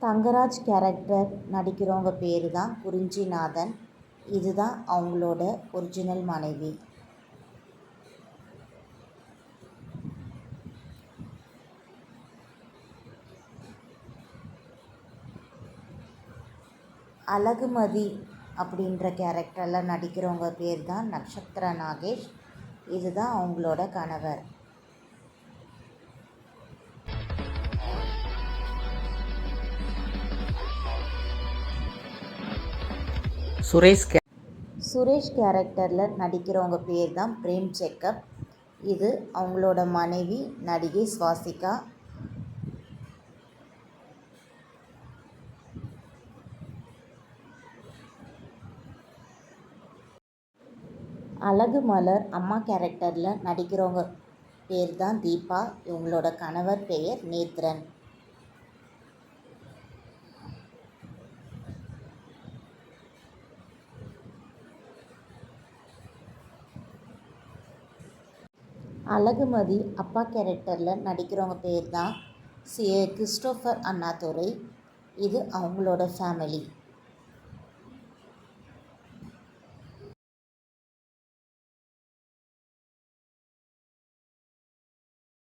Thangaraj character நடிக்கிறவங்க பேர் தான் குறிஞ்சிநாதன். இதுதான் அவங்களோட ஒரிஜினல் மனைவி. அழகுமதி அப்படின்ற கேரக்டரில் நடிக்கிறவங்க பேர் தான் நக்ஷத்ரா நாகேஷ். இதுதான் அவங்களோட கணவர். சுரேஷ் கேரக்டரில் நடிக்கிறவங்க பேர் தான் பிரேம் செக்கப். இது அவங்களோட மனைவி நடிகை ஸ்வாசிகா. அழகு மலர் அம்மா கேரக்டரில் நடிக்கிறவங்க பேர் தான் தீபா. இவங்களோட கணவர் பெயர் நேத்ரன். அழகுமதி அப்பா கேரக்டரில் நடிக்கிறவங்க பேர் தான் கிறிஸ்டோஃபர் அண்ணாதுரை. இது அவங்களோட ஃபேமிலி.